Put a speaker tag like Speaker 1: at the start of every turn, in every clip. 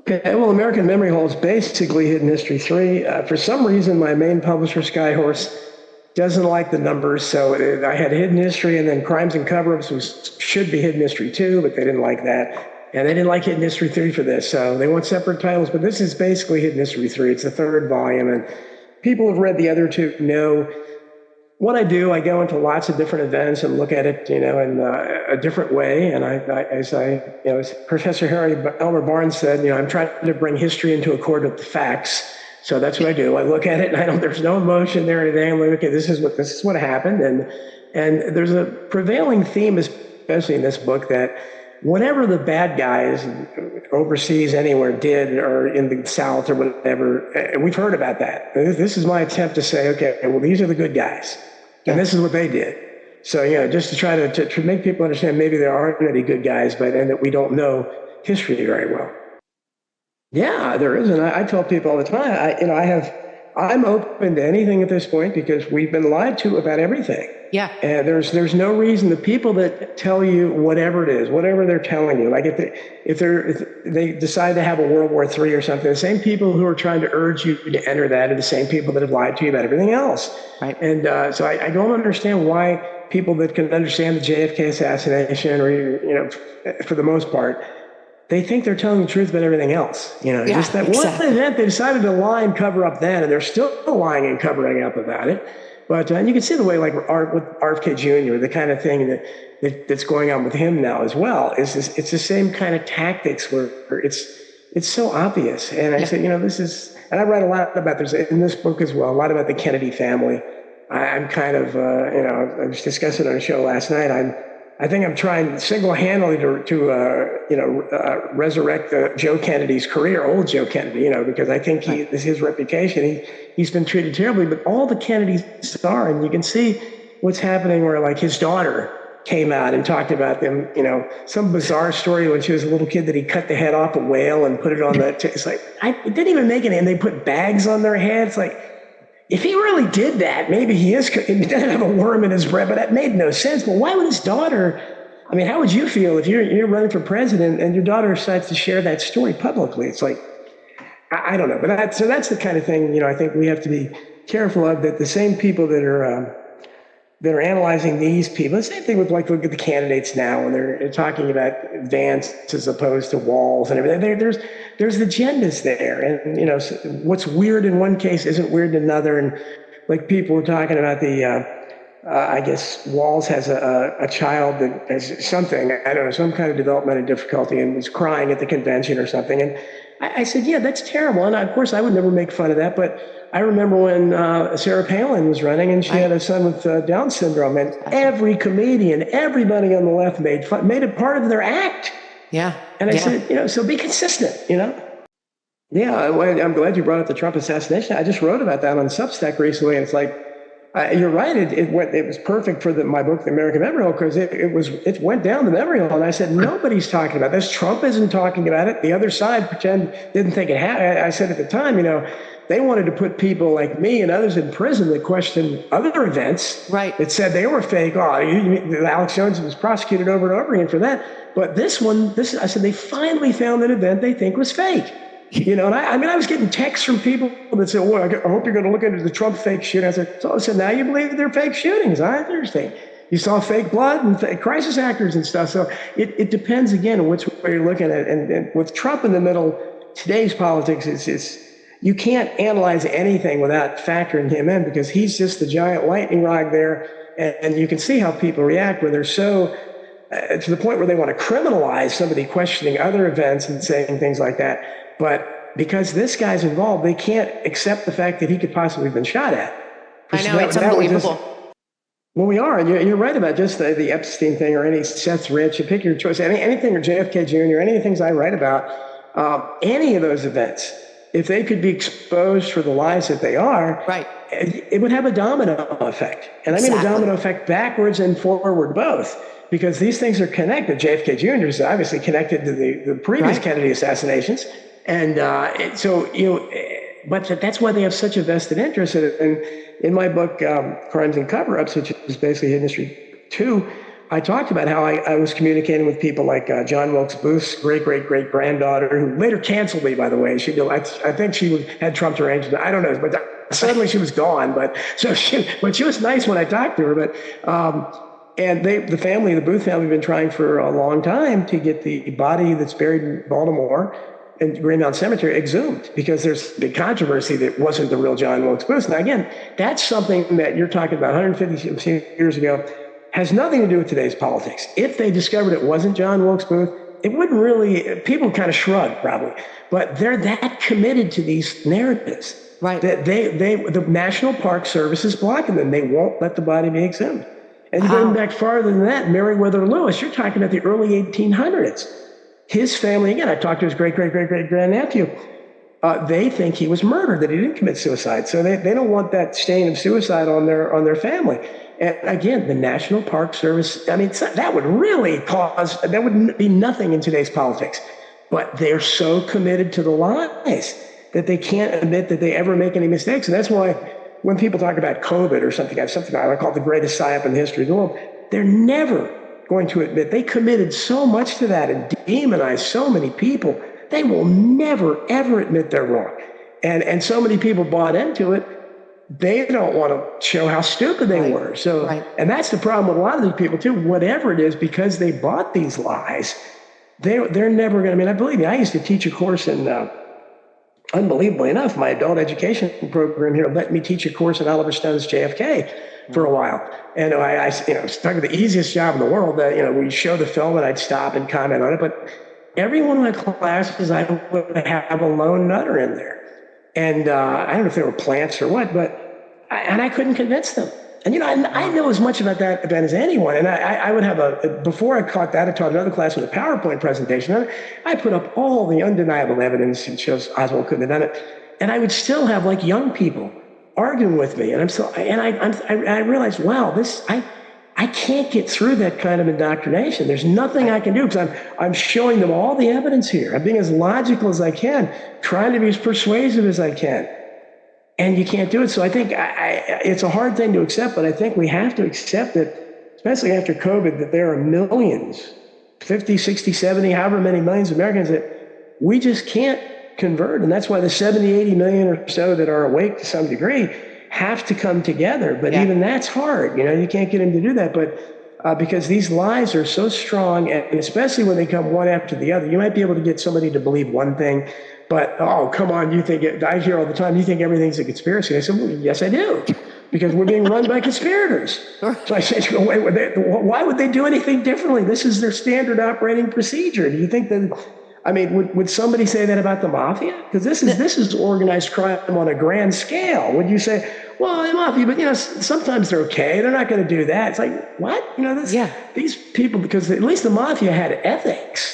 Speaker 1: Okay, well, American Memory Hole is basically Hidden History 3. For some reason, my main publisher, Skyhorse, doesn't like the numbers, so I had Hidden History, and then Crimes and Cover-Ups should be Hidden History 2, but they didn't like that. And they didn't like Hidden History 3 for this, so they want separate titles, but this is basically Hidden History 3. It's the third volume, and people who've read the other two know what I do. I go into lots of different events and look at it, in a different way. And as Professor Harry Elmer Barnes said, I'm trying to bring history into accord with the facts. So that's what I do. I look at it, and there's no emotion there or anything. I'm like, okay, this is what happened. And there's a prevailing theme, especially in this book, that whatever the bad guys overseas anywhere did, or in the South or whatever, and we've heard about that. This is my attempt to say, okay, well, these are the good guys, and this is what they did. So, just to try to make people understand maybe there aren't any good guys, and that we don't know history very well. Yeah, there is, and I tell people all the time, I'm open to anything at this point because we've been lied to about everything.
Speaker 2: Yeah.
Speaker 1: And there's no reason. The people that tell you whatever it is, whatever they're telling you, like if they decide to have a World War III or something, the same people who are trying to urge you to enter that are the same people that have lied to you about everything else.
Speaker 2: Right.
Speaker 1: And so I don't understand why people that can understand the JFK assassination, or for the most part, they think they're telling the truth about everything else. Just that one event, they decided to lie and cover up then, and they're still lying and covering up about it. But you can see the way, like with RFK Jr., the kind of thing that's going on with him now as well. It's the same kind of tactics where it's so obvious. And I said, this is, and I write a lot about this in this book as well, a lot about the Kennedy family. I'm kind of, I was discussing on a show last night. I think I'm trying single-handedly to resurrect Joe Kennedy's career, old Joe Kennedy, because I think his reputation, he's been treated terribly, but all the Kennedys are, and you can see what's happening where, like, his daughter came out and talked about them, some bizarre story when she was a little kid that he cut the head off a whale and put it on it's like, it didn't even make it, and they put bags on their heads, like, if he really did that, maybe he doesn't have a worm in his bread, but that made no sense. But why would his daughter, how would you feel if you're running for president and your daughter decides to share that story publicly? It's like, I don't know. But that's the kind of thing, I think we have to be careful of, that the same people that are analyzing these people, the same thing with, like, look at the candidates now, and they're talking about Vance as opposed to Walz and everything. There's agendas there, and what's weird in one case isn't weird in another. And like people were talking about I guess Walz has a child that has something, I don't know, some kind of developmental difficulty, and was crying at the convention or something. And I said, yeah, that's terrible. And of course, I would never make fun of that, but I remember when Sarah Palin was running, and she had a son with Down syndrome, and every comedian, everybody on the left made it part of their act.
Speaker 2: Yeah.
Speaker 1: And I said, so be consistent, Yeah, I'm glad you brought up the Trump assassination. I just wrote about that on Substack recently, and it's like, you're right. It was perfect for my book, The American Memory Hole, because it went down the memory hole. And I said, nobody's talking about this. Trump isn't talking about it. The other side didn't think it happened. I said at the time, they wanted to put people like me and others in prison that questioned other events.
Speaker 2: Right.
Speaker 1: That said they were fake. Alex Jones was prosecuted over and over again for that. But this one, I said, they finally found an event they think was fake. And I was getting texts from people that said, well, I hope you're going to look into the Trump fake shooting. I said, now you believe they're fake shootings. I understand. You saw fake blood and fake crisis actors and stuff. So it depends, again, on which way you're looking at it. And with Trump in the middle, today's politics is you can't analyze anything without factoring him in, because he's just the giant lightning rod there. And you can see how people react when they're so to the point where they want to criminalize somebody questioning other events and saying things like that. But because this guy's involved, they can't accept the fact that he could possibly have been shot at.
Speaker 2: I know, it's unbelievable.
Speaker 1: Well, we are, and you're right about just the Epstein thing, or any Seth Rich, you pick your choice, anything, or JFK Jr., any of the things I write about, any of those events, if they could be exposed for the lies that they are,
Speaker 2: right,
Speaker 1: it would have a domino effect. And I mean a domino effect backwards and forward both, because these things are connected. JFK Jr. is obviously connected to the previous Kennedy assassinations. And but that's why they have such a vested interest in it. And in my book, Crimes and Cover-Ups, which is basically Hidden History 2, I talked about how I was communicating with people like John Wilkes Booth's great-great-great-granddaughter, who later canceled me, by the way. I think she had Trump's arrangement. I don't know, but suddenly she was gone. But she was nice when I talked to her. But and the Booth family, have been trying for a long time to get the body that's buried in Baltimore and Greenmount Cemetery exhumed, because there's big controversy that it wasn't the real John Wilkes Booth. Now, again, that's something that you're talking about 150 years ago. Has nothing to do with today's politics. If they discovered it wasn't John Wilkes Booth, it wouldn't really, people kind of shrug probably, but they're that committed to these narratives,
Speaker 2: right?
Speaker 1: That the National Park Service is blocking them. They won't let the body be exhumed. And going back farther than that, Meriwether Lewis, you're talking about the early 1800s. His family, again, I talked to his great-great-great-great-grandnephew. They think he was murdered, that he didn't commit suicide. So they don't want that stain of suicide on their family. And again, the National Park Service, I mean, that would really that would be nothing in today's politics. But they're so committed to the lies that they can't admit that they ever make any mistakes. And that's why when people talk about COVID or something I call the greatest psyop in the history of the world, they're never going to admit they committed so much to that and demonized so many people. They will never, ever admit they're wrong. And so many people bought into it. They don't want to show how stupid they were. So, and that's the problem with a lot of these people too. Whatever it is, because they bought these lies, they're never going to. I mean, believe me, I used to teach a course in. Unbelievably enough, my adult education program here let me teach a course in Oliver Stone's JFK for a while, and I stuck the easiest job in the world. That we show the film and I'd stop and comment on it, but every one of my classes I would have a lone nutter in there. And I don't know if they were plants or what, but I couldn't convince them. And I know as much about that event as anyone. And I would have before I caught that, I taught another class with a PowerPoint presentation. I put up all the undeniable evidence that shows Oswald couldn't have done it. And I would still have like young people arguing with me. And I realized, wow, I can't get through that kind of indoctrination. There's nothing I can do, because I'm showing them all the evidence here. I'm being as logical as I can, trying to be as persuasive as I can. And you can't do it. So I think it's a hard thing to accept, but I think we have to accept that, especially after COVID, that there are millions, 50, 60, 70, however many millions of Americans that we just can't convert. And that's why the 70, 80 million or so that are awake to some degree have to come together. But even that's hard. You can't get them to do that. But because these lies are so strong, and especially when they come one after the other, you might be able to get somebody to believe one thing, but, oh, come on, I hear all the time, you think everything's a conspiracy. I said, well, yes, I do, because we're being run by conspirators. So I said, why would they do anything differently? This is their standard operating procedure. Do you think that, would somebody say that about the mafia? Because this is organized crime on a grand scale. Would you say, well, the mafia, but sometimes they're okay. They're not going to do that. It's like, what? These people, because at least the mafia had ethics.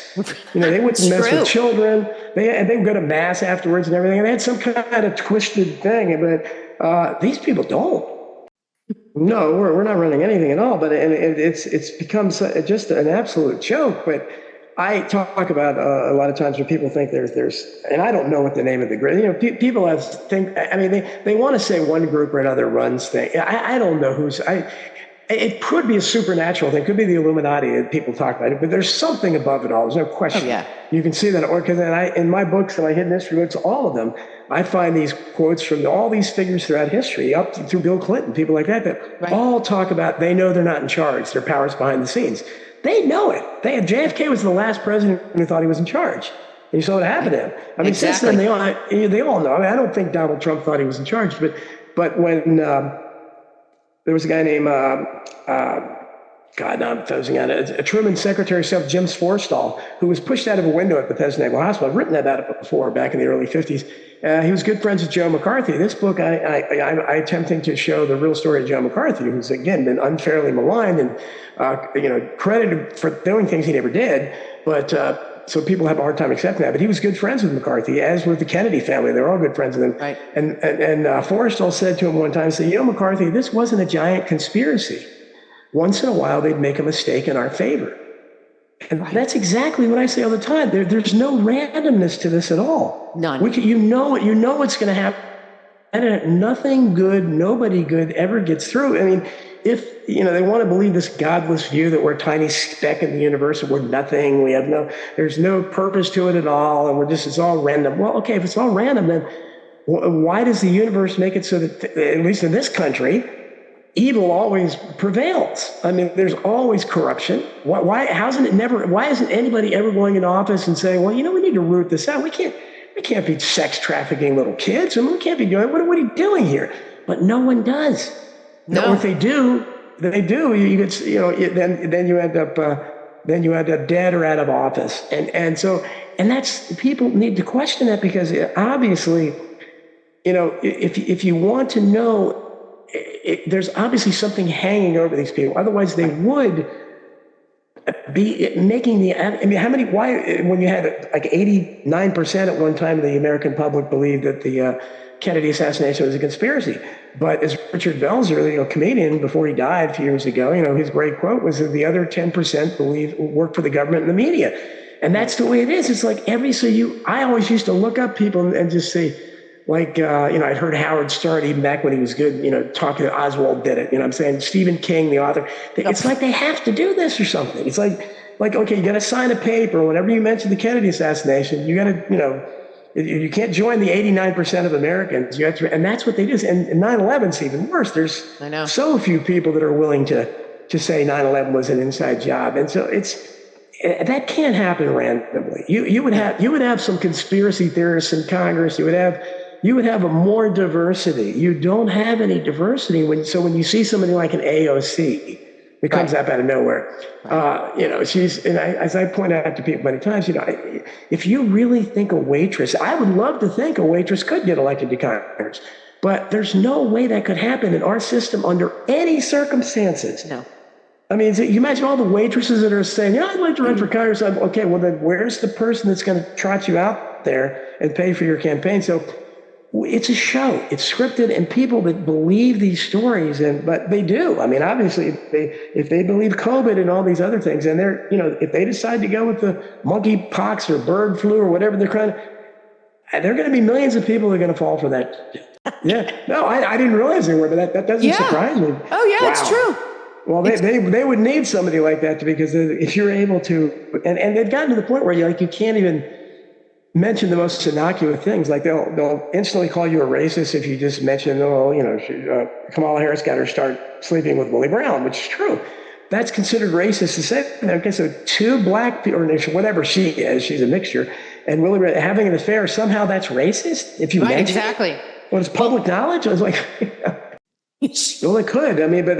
Speaker 1: They wouldn't mess with children. They would go to mass afterwards and everything. And they had some kind of twisted thing. But these people don't. No, we're not running anything at all. But it's become just an absolute joke. But I talk about a lot of times when people think there's, and I don't know what the name of the group. People they want to say one group or another runs things. I don't know who's. It could be a supernatural thing. It could be the Illuminati that people talk about it. But there's something above it all. There's no question. Oh, yeah. You can see that, because in my books, in my hidden history books, all of them, I find these quotes from all these figures throughout history, up through Bill Clinton, people like that all talk about they know they're not in charge. Their power's behind the scenes. They know it. JFK was the last president who thought he was in charge. And you saw what happened to him. Since then, they all know. I don't think Donald Trump thought he was in charge. But when there was a guy named, I'm closing on it, a Truman Secretary of State, Jim Forstall, who was pushed out of a window at Bethesda Naval Hospital. I've written about it before, back in the early 50s. He was good friends with Joe McCarthy. This book, I'm attempting to show the real story of Joe McCarthy, who's, again, been unfairly maligned and, credited for doing things he never did. But so people have a hard time accepting that. But he was good friends with McCarthy, as with the Kennedy family. They were all good friends with him. Right. And Forrestal said to him one time, McCarthy, this wasn't a giant conspiracy. Once in a while, they'd make a mistake in our favor. And that's exactly what I say all the time. There's no randomness to this at all. None. You know what's going to happen. And nothing good, nobody good ever gets through. they want to believe this godless view that we're a tiny speck in the universe and we're nothing, there's no purpose to it at all, and it's all random. Well, okay, if it's all random, then why does the universe make it so that, at least in this country, evil always prevails? I mean, there's always corruption. Why isn't anybody ever going into office and saying, well, we need to root this out. We can't be sex trafficking little kids. I mean, we can't be doing, what are we doing here? But no one does. No. Or if they do, you get, then you end up dead or out of office. And that's, people need to question that, because obviously, if you want to know, there's obviously something hanging over these people. Otherwise, they would be making when you had like 89% at one time of the American public believed that the Kennedy assassination was a conspiracy. But as Richard Belzer, comedian, before he died a few years ago, his great quote was that the other 10% work for the government and the media. And that's the way it is. It's like I always used to look up people and just say, like, I'd heard Howard Stern, even back when he was good, talking to Oswald did it. I'm saying Stephen King, the author. It's like they have to do this or something. It's like, okay, you got to sign a paper. Whenever you mention the Kennedy assassination, you got to, you can't join the 89% of Americans. You have to, and that's what they do. And 9/11's even worse. There's so few people that are willing to say 9/11 was an inside job. And so that can't happen randomly. You would have some conspiracy theorists in Congress. You would have a more diversity. You don't have any diversity when you see somebody like an AOC that comes up out of nowhere. As I point out to people many times, if you really think a waitress, I would love to think a waitress could get elected to Congress, but there's no way that could happen in our system under any circumstances.
Speaker 2: No.
Speaker 1: I mean, you imagine all the waitresses that are saying, I'd like to run for Congress. Okay, well then where's the person that's going to trot you out there and pay for your campaign? So it's a show. It's scripted, and people that believe these stories, but they do. I mean, obviously, if they believe COVID and all these other things, and if they decide to go with the monkeypox or bird flu or whatever there are going to be millions of people that are going to fall for that. Yeah. No, I didn't realize they were, but that doesn't surprise me.
Speaker 2: Oh yeah, it's true.
Speaker 1: Well, they would need somebody like that because if you're able to, and they've gotten to the point where you can't even mention the most innocuous things. Like they'll instantly call you a racist if you just mention, Kamala Harris got her start sleeping with Willie Brown, which is true. That's considered racist to say. Okay, so two black people, or whatever she is, she's a mixture, and Willie Brown having an affair, somehow that's racist if you mention
Speaker 2: exactly.
Speaker 1: It? Well, it's public knowledge. I was like, well, it could. I mean, but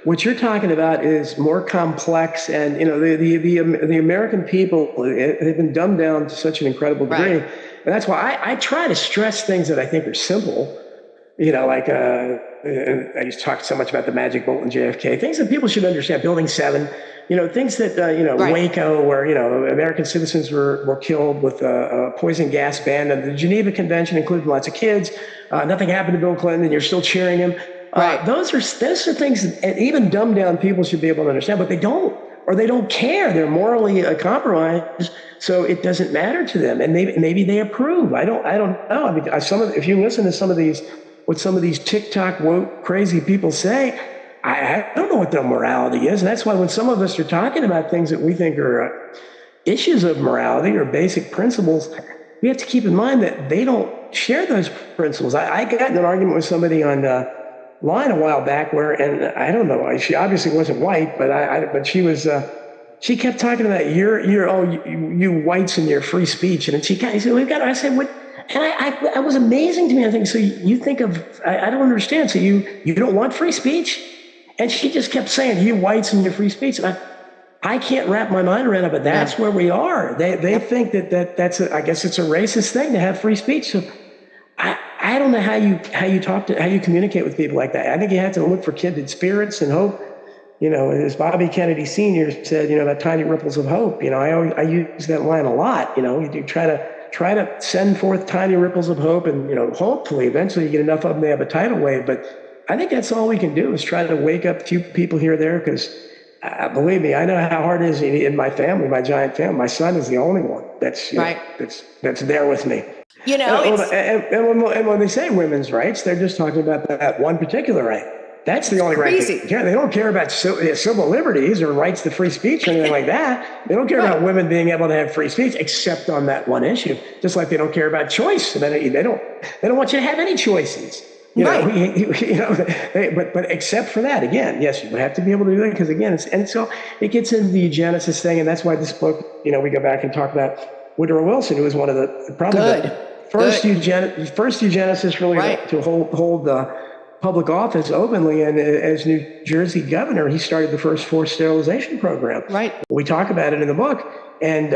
Speaker 1: what you're talking about is more complex, and the American people, they've been dumbed down to such an incredible degree, and that's why I try to stress things that I think are simple. Like I used to talk so much about the magic bullet in JFK, things that people should understand. Building 7, things that Waco, where American citizens were killed with a poison gas ban, and the Geneva Convention included lots of kids. Nothing happened to Bill Clinton, and you're still cheering him. Those are things that even dumbed down people should be able to understand, but they don't, or they don't care. They're morally compromised, so it doesn't matter to them, and maybe they approve. I don't know. I mean, if you listen to what some of these TikTok woke crazy people say, I don't know what their morality is, and that's why when some of us are talking about things that we think are issues of morality or basic principles, we have to keep in mind that they don't share those principles. I got in an argument with somebody on line a while back and I don't know, she obviously wasn't white, but she was, she kept talking about you whites and your free speech. And she said, I said, what? And I was amazing to me. I think, so you think I don't understand. So you don't want free speech? And she just kept saying, you whites and your free speech. And I can't wrap my mind around it, but that's where we are. They think that's I guess it's a racist thing to have free speech. So I don't know how you communicate with people like that. I think you have to look for kindred spirits and hope. As Bobby Kennedy Sr. said, about tiny ripples of hope. I use that line a lot. You do try to send forth tiny ripples of hope, and hopefully eventually you get enough of them they have a tidal wave. But I think that's all we can do is try to wake up a few people here or there, because believe me, I know how hard it is in my family, my giant family. My son is the only one that's that's there with me. And when they say women's rights, they're just talking about that one particular right. That's the only right thing. They don't care about civil liberties or rights to free speech or anything like that. They don't care about women being able to have free speech, except on that one issue. Just like they don't care about choice. They don't want you to have any choices. But except for that, again, yes, you would have to be able to do that because again, and so it gets into the eugenicist thing, and that's why this book, we go back and talk about Woodrow Wilson, who was one of the probably the first eugenicist really to hold public office openly, and as New Jersey governor, he started the first forced sterilization program.
Speaker 2: Right.
Speaker 1: We talk about it in the book, and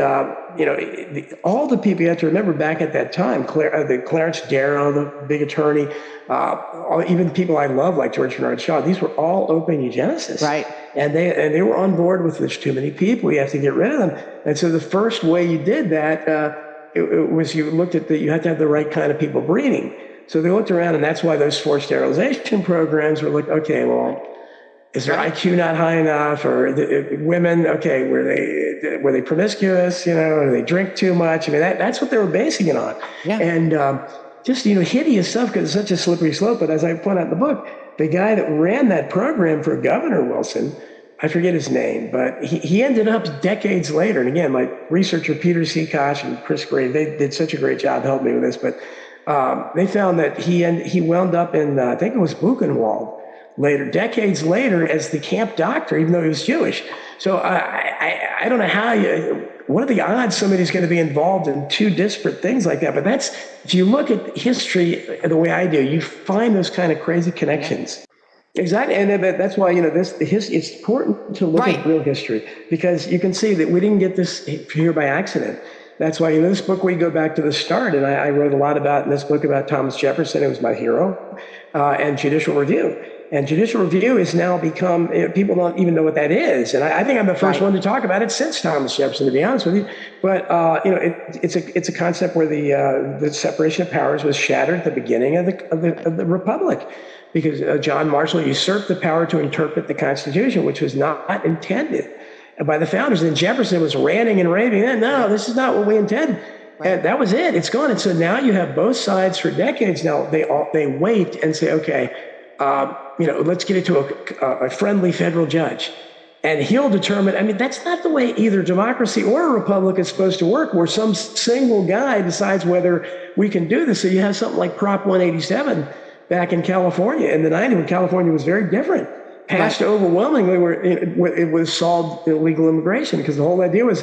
Speaker 1: all the people you have to remember back at that time, the Clarence Darrow, the big attorney, even people I love like George Bernard Shaw, these were all open eugenicists.
Speaker 2: Right.
Speaker 1: And they were on board with there's too many people, you have to get rid of them. And so the first way you did that it was you looked at you had to have the right kind of people breeding. So they looked around, and that's why those forced sterilization programs were like, okay, well, is their IQ not high enough, or women? Okay, were they promiscuous? Or they drink too much? I mean, that's what they were basing it on.
Speaker 2: Yeah.
Speaker 1: And just hideous stuff because it's such a slippery slope. But as I point out in the book, the guy that ran that program for Governor Wilson, I forget his name, but he ended up decades later. And again, my researcher Peter Seacosh and Chris Gray, they did such a great job helping me with this, but. They found that he wound up in, I think it was Buchenwald later, decades later, as the camp doctor, even though he was Jewish. So I don't know what are the odds somebody's going to be involved in two disparate things like that? But if you look at history the way I do, you find those kind of crazy connections. Yeah. Exactly. And that's why, it's important to look at real history, because you can see that we didn't get this here by accident. That's why in this book we go back to the start, and I wrote a lot in this book about Thomas Jefferson, who was my hero, and Judicial Review. And Judicial Review has now become, people don't even know what that is. And I think I'm the first one to talk about it since Thomas Jefferson, to be honest with you. But, it's a concept where the separation of powers was shattered at the beginning of the Republic, because John Marshall usurped the power to interpret the Constitution, which was not intended by the founders. And Jefferson was ranting and raving, no, this is not what we intended. Right. And that was it. It's gone. And so now you have both sides for decades now. They wait and say, okay, let's get it to a friendly federal judge. And he'll determine, that's not the way either democracy or a republic is supposed to work, where some single guy decides whether we can do this. So you have something like Prop 187 back in California in the 90s, when California was very different. Passed overwhelmingly, where it was solved illegal immigration, because the whole idea was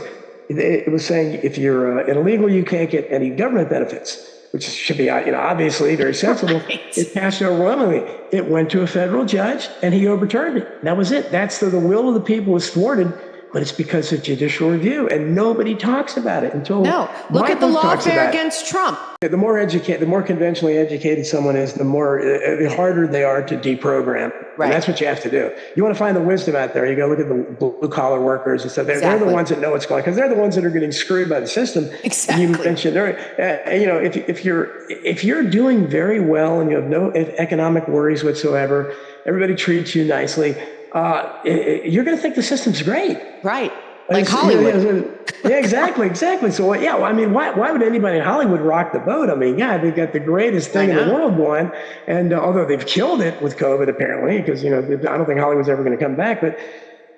Speaker 1: it was saying if you're an illegal, you can't get any government benefits, which should be obviously very sensible. Right. It passed overwhelmingly. It went to a federal judge, and he overturned it. That was it. That's the will of the people was thwarted. But it's because of Judicial Review, and nobody talks about it until
Speaker 2: look at the lawfare against Trump.
Speaker 1: The more conventionally educated someone is, the harder they are to deprogram. Right. And that's what you have to do. You want to find the wisdom out there. You go look at the blue collar workers and stuff. They're the ones that know what's going on, because they're the ones that are getting screwed by the system.
Speaker 2: Exactly.
Speaker 1: You mentioned, if you're doing very well and you have no economic worries whatsoever, everybody treats you nicely. You're going to think the system's great.
Speaker 2: Right. Like Hollywood.
Speaker 1: Yeah, exactly. So, why would anybody in Hollywood rock the boat? They've got the greatest thing in the world going. And although they've killed it with COVID, apparently, because, I don't think Hollywood's ever going to come back. But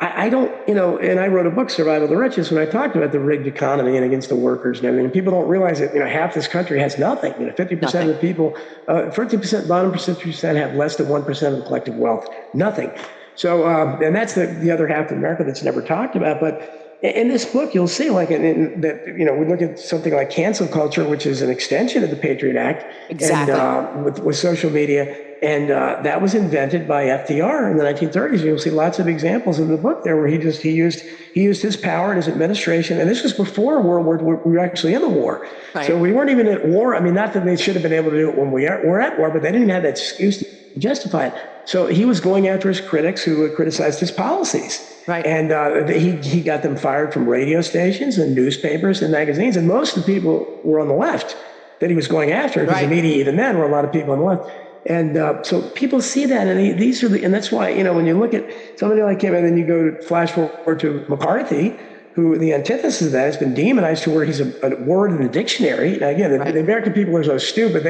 Speaker 1: I don't, and I wrote a book, Survival of the Richest, when I talked about the rigged economy and against the workers and everything. And people don't realize that, half this country has nothing. 50% of the people, 50%, bottom 50% have less than 1% of the collective wealth. Nothing. So, and that's the other half of America that's never talked about. But in this book, you'll see we look at something like cancel culture, which is an extension of the Patriot Act.
Speaker 2: Exactly.
Speaker 1: And with social media. And that was invented by FDR in the 1930s. You'll see lots of examples in the book there where he used his power and his administration. And this was before World War. We were actually in the war. Right. So we weren't even at war. Not that they should have been able to do it when we were at war, but they didn't have that excuse to justify it. So he was going after his critics who had criticized his policies.
Speaker 2: Right.
Speaker 1: And he got them fired from radio stations and newspapers and magazines. And most of the people were on the left that he was going after, because the media even then were a lot of people on the left. And so people see that, and and that's why, when you look at somebody like him, and then you go flash forward to McCarthy, who the antithesis of that has been demonized to where he's a word in the dictionary. Now, again, the American people are so stupid.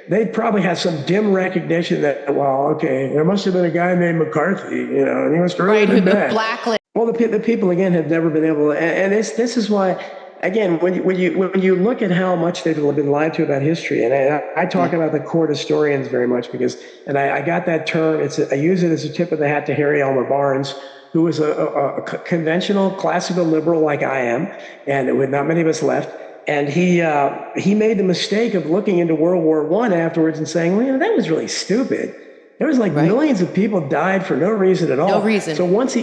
Speaker 1: They probably have some dim recognition that, well, okay, there must have been a guy named McCarthy, and he must have really been bad.
Speaker 2: Blacklist.
Speaker 1: Well, the people, again, have never been able to, and this is why, again, when you look at how much they've been lied to about history, and I talk about the court historians very much because, and I got that term, I use it as a tip of the hat to Harry Elmer Barnes, who was a conventional classical liberal like I am, and with not many of us left. And he made the mistake of looking into World War I afterwards and saying, well, that was really stupid. There was millions of people died for no reason at all.
Speaker 2: No reason.
Speaker 1: So once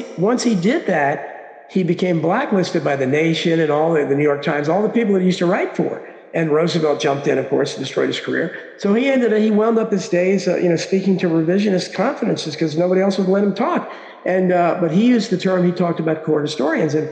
Speaker 1: he did that, he became blacklisted by The Nation and all the New York Times, all the people that he used to write for. And Roosevelt jumped in, of course, and destroyed his career. So he wound up his days, speaking to revisionist confidences because nobody else would let him talk. And but he used the term, he talked about court historians, and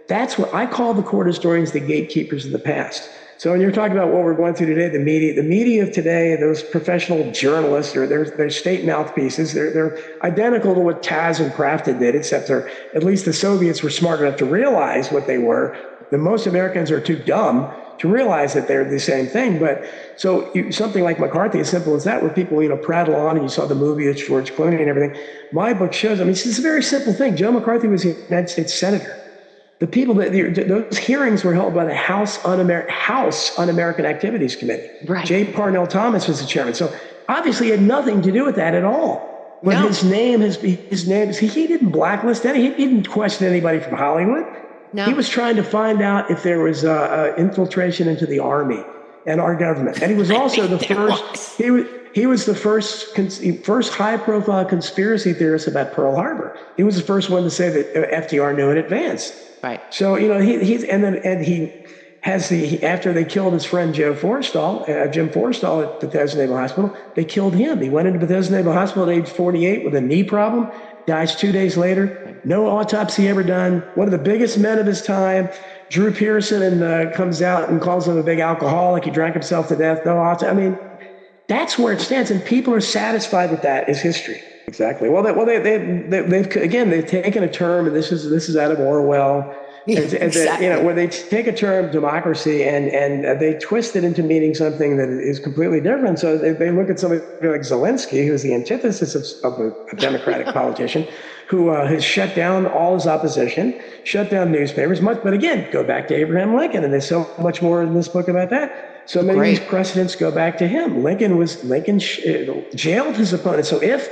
Speaker 1: that's what I call the court historians, the gatekeepers of the past. So when you're talking about what we're going through today, the media of today, those professional journalists, they're state mouthpieces. They're identical to what Taz and Crafton did, except at least the Soviets were smart enough to realize what they were. The most Americans are too dumb to realize that they're the same thing. But so something like McCarthy, as simple as that, where people, prattle on, and you saw the movie with George Clooney and everything. My book shows, it's a very simple thing. Joe McCarthy was a United States Senator. The people those hearings were held by the House Un-American Activities Committee.
Speaker 2: Right.
Speaker 1: J. Parnell Thomas was the chairman. So obviously he had nothing to do with that at all. But
Speaker 2: no.
Speaker 1: his name, he didn't blacklist any, he didn't question anybody from Hollywood.
Speaker 2: No.
Speaker 1: He was trying to find out if there was infiltration into the Army and our government. And he was also the first, he was the first high-profile conspiracy theorist about Pearl Harbor. He was the first one to say that FDR knew in advance.
Speaker 2: Right.
Speaker 1: So, he has after they killed his friend Jim Forrestal at Bethesda Naval Hospital, they killed him. He went into Bethesda Naval Hospital at age 48 with a knee problem, dies 2 days later. No autopsy ever done. One of the biggest men of his time. Drew Pearson comes out and calls him a big alcoholic. He drank himself to death. No autopsy. That's where it stands, and people are satisfied with that as history. Exactly. Well, they've taken a term, and this is out of Orwell.
Speaker 2: Exactly.
Speaker 1: Where they take a term, democracy, and they twist it into meaning something that is completely different. So they look at somebody like Zelensky, who's the antithesis of a democratic politician, who has shut down all his opposition, shut down newspapers. But again, go back to Abraham Lincoln, and there's so much more in this book about that. So many of these precedents go back to him. Lincoln jailed his opponent. So if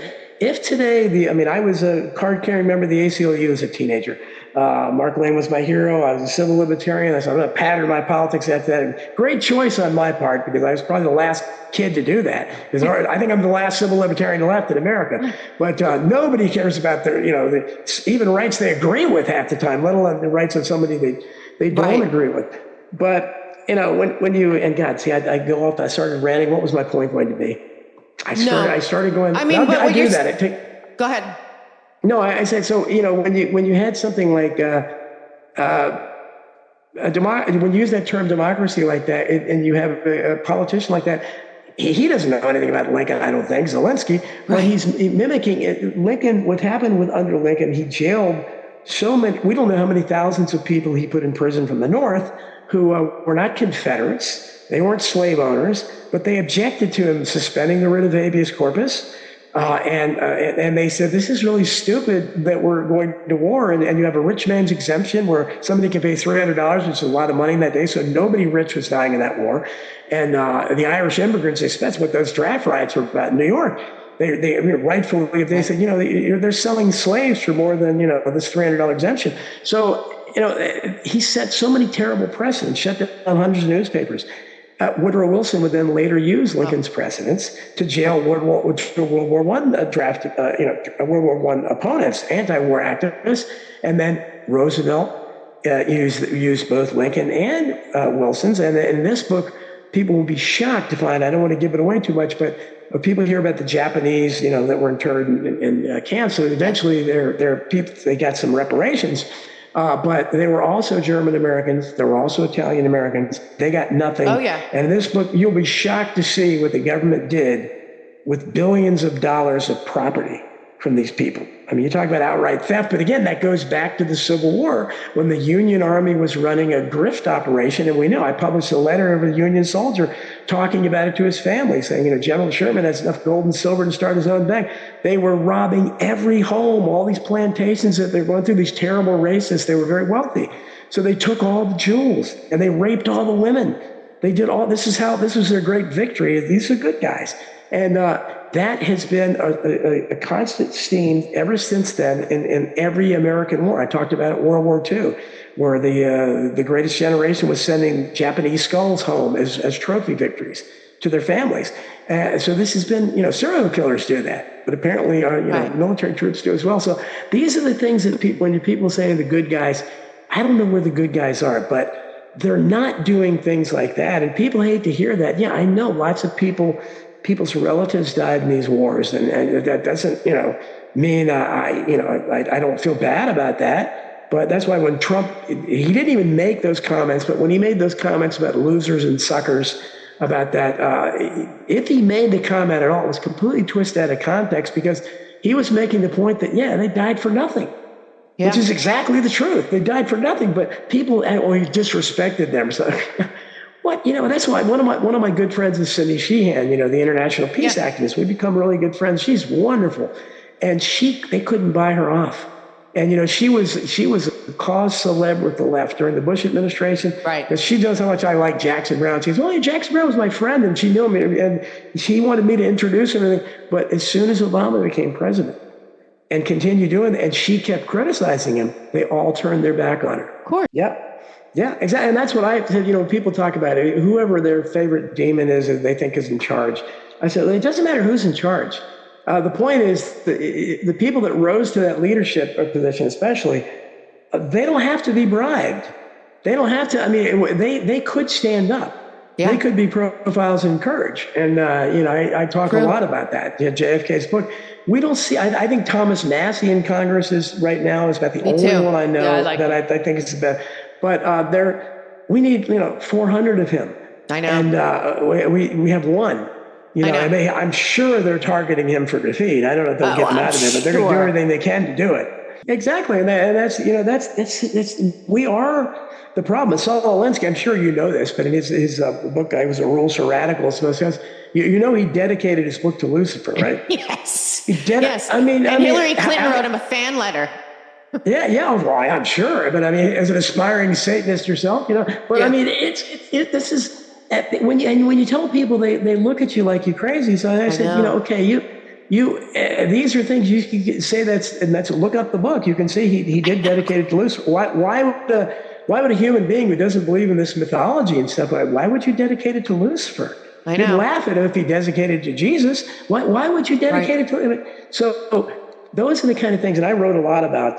Speaker 1: today, I was a card-carrying member of the ACLU as a teenager. Mark Lane was my hero. I was a civil libertarian. I said, I'm going to pattern my politics after that. Great choice on my part, because I was probably the last kid to do that. I think I'm the last civil libertarian left in America. But nobody cares about even rights they agree with half the time, let alone the rights of somebody they don't agree with. But when you, and God, see, I go off, I started ranting. What was my point going to be? I started going, I do that.
Speaker 2: Go ahead.
Speaker 1: No, I said, so, when you had something like, when you use that term democracy like that, and you have a politician like that, he doesn't know anything about Lincoln, I don't think, Zelensky, but he's mimicking it. Lincoln, what happened under Lincoln, he jailed so many, we don't know how many thousands of people he put in prison from the North who were not Confederates. They weren't slave owners, but they objected to him suspending the writ of habeas corpus. And they said, this is really stupid that we're going to war, and you have a rich man's exemption where somebody can pay $300, which is a lot of money in that day. So nobody rich was dying in that war. And the Irish immigrants, that's what those draft riots were about in New York. They rightfully, if they said, they're selling slaves for more than, this $300 exemption. So, he set so many terrible precedents, shut down hundreds of newspapers. Woodrow Wilson would then later use Lincoln's precedents to jail World War I draft, World War I opponents, anti-war activists, and then Roosevelt used both Lincoln and Wilson's. And in this book, people will be shocked to find, I don't want to give it away too much, but people hear about the Japanese, that were interned in camps. So eventually, they're people, they got some reparations. But they were also German Americans. There were also Italian Americans. They got nothing.
Speaker 2: Oh, yeah.
Speaker 1: And in this book, you'll be shocked to see what the government did with billions of dollars of property from these people. I mean, you talk about outright theft, but again, that goes back to the Civil War when the Union Army was running a grift operation. And we know I published a letter of a Union soldier talking about it to his family, saying, General Sherman has enough gold and silver to start his own bank. They were robbing every home, all these plantations that they're going through, these terrible racists. They were very wealthy. So they took all the jewels and they raped all the women. They did all, this was their great victory. These are good guys. And that has been a constant theme ever since then in every American war. I talked about it, World War II, where the greatest generation was sending Japanese skulls home as trophy victories to their families. So this has been, serial killers do that, but apparently, military troops do as well. So these are the things that when people say the good guys, I don't know where the good guys are, but they're not doing things like that. And people hate to hear that. Yeah, I know lots of people's relatives died in these wars. And that doesn't, mean I don't feel bad about that. But that's why when Trump, he didn't even make those comments, but when he made those comments about losers and suckers about that, if he made the comment at all, it was completely twisted out of context because he was making the point that, they died for nothing. Yeah. Which is exactly the truth. They died for nothing, but people, he disrespected them. So, that's why one of my good friends is Cindy Sheehan, the international peace activist. We become really good friends. She's wonderful, and they couldn't buy her off. And she was a cause celeb with the left during the Bush administration. Right. Because she knows how much I like Jackson Brown. She goes, Jackson Brown was my friend, and she knew me, and she wanted me to introduce him. And everything. But as soon as Obama became president, and continued doing it, and she kept criticizing him, they all turned their back on her.
Speaker 2: Of course.
Speaker 1: Yep. Yeah, exactly. And that's what I said, when people talk about it, whoever their favorite demon is that they think is in charge. I said, it doesn't matter who's in charge. The point is the people that rose to that leadership position, especially, they don't have to be bribed. They don't have to, they could stand up. Yeah. They could be profiles in courage. And, I talk a lot about that. JFK's book. We don't see, I think Thomas Massey in Congress is right now is about the only one I know that I think is the best. But we need, 400 of him. I know. And we have one. I'm sure they're targeting him for defeat. I don't know if they'll get him out of there, but they're going to do everything they can to do it. Exactly. And that's we are the problem. Saul Alinsky, I'm sure you know this, but in his book, I was a Rules for Radicals. He dedicated his book to Lucifer, right?
Speaker 2: Yes.
Speaker 1: Yes.
Speaker 2: Hillary Clinton wrote him a fan letter.
Speaker 1: Well, I'm sure. But as an aspiring Satanist yourself, but this is when you tell people they look at you like you're crazy. So I said, okay, these are things you can say that's look up the book. You can see he did dedicate it to Lucifer. Why would a human being who doesn't believe in this mythology and stuff, why would you dedicate it to Lucifer? I know. You'd laugh at him if he dedicated it to Jesus. Why would you dedicate it to him? So those are the kind of things, and I wrote a lot about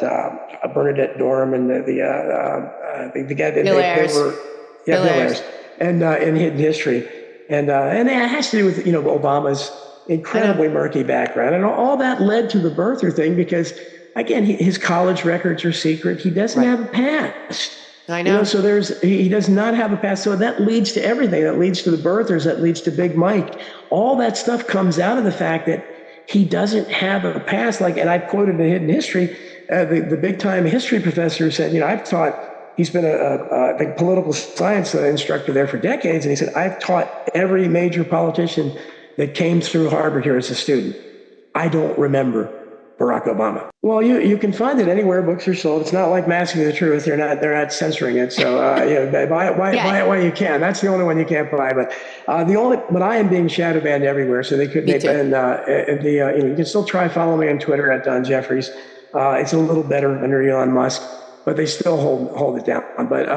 Speaker 1: Bernadette Dorm and the guy that Bill Ayers, and in Hidden History, and it has to do with Obama's incredibly murky background, and all that led to the birther thing because again his college records are secret. He doesn't have a past. I know. So he does not have a past. So that leads to everything. That leads to the birthers. That leads to Big Mike. All that stuff comes out of the fact that he doesn't have a past. And I quoted in Hidden History, the big time history professor said, I've taught. He's been a political science instructor there for decades, and he said, I've taught every major politician that came through Harvard here as a student. I don't remember Barack Obama. Well, you can find it anywhere books are sold. It's not like Masking the Truth. They're not censoring it. So buy it while you can. That's the only one you can't buy. But but I am being shadow banned everywhere. So they could. You can still try follow me on Twitter at Don Jeffries. It's a little better under Elon Musk, but they still hold it down. But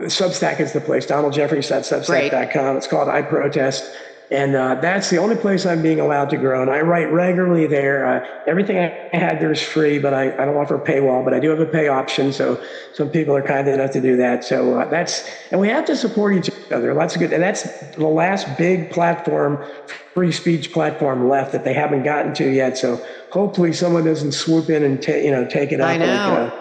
Speaker 1: Substack is the place. DonaldJeffries.substack.com. It's called I Protest. And that's the only place I'm being allowed to grow. And I write regularly there. Everything I had there is free, but I don't offer a paywall, but I do have a pay option. So some people are kind enough to do that. So and we have to support each other. Lots of good. And that's the last big platform, free speech platform left that they haven't gotten to yet. So hopefully someone doesn't swoop in and take it up.
Speaker 2: I know.